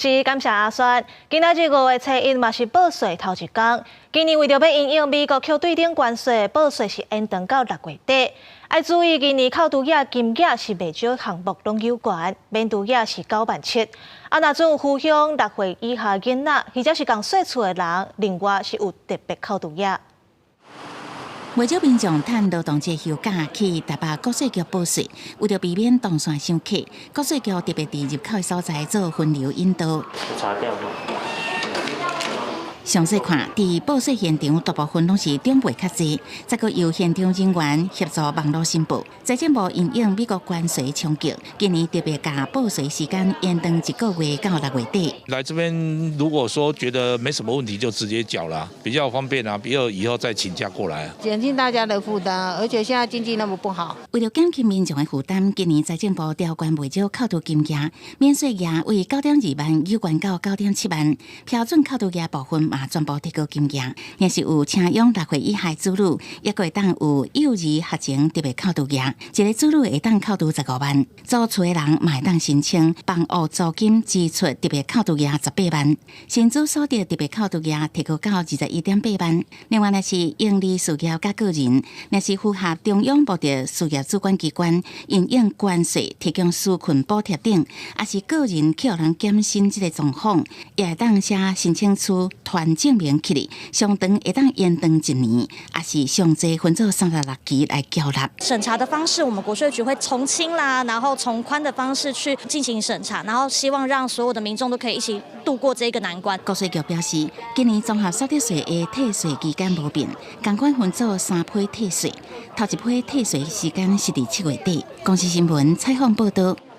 是感谢阿选。今仔日5月初1嘛是报税头一天。今年为着要因应美国扣对顶关税，报税是延长到6月底。要注意，今年扣除额金额是袂少项目拢有关，免除额是9.7万。若准有扶乡6岁以下囡仔，或者是刚税厝的人，另外是有特别扣除额。不少民众趁劳动节休假去台北国税局报税，为了避免动线伤客，国税局特别伫入口的所在做分流引导。查掉吗？详细看，伫报税现场大部分拢是长辈较济，再个由现场人员协助网络申报。财政部因应美国关税冲击，今年特别把报税时间延长1个月到6月底。来这边如果说觉得没什么问题，就直接缴啦，比较方便啊，比以后再请假过来啊，减轻大家的负担，而且现在经济那么不好。为了减轻民众的负担，今年财政部调关未少扣除金额，免税额为9.2万有关到9.7万，标准扣除额部分嘛全部提高金额。也是有请养6岁以下子女，也会当有幼儿学前特别扣除额，一个子女会当扣除15万，租厝的人嘛会当申请房屋租金支出特别扣除额18万，薪资所得特别扣除额提高到21.8万。另外，若是营利事业甲个人，若是符合中央部的事业主管机关因应关税提供纾困补贴等，也是个人去互人减薪这个状况，也会当写申请书团证明起来，上长会当延长1年，也是上济分做36期来缴纳。审查的方式，我们国税局会从轻啦，然后从宽的方式去进行审查，然后希望让所有的民众都可以一起度过这个难关。国税局表示，今年综合所得税的退税期间无变，同款分做3批退税，头一批退税时间是伫7月底。公司新闻采访报道。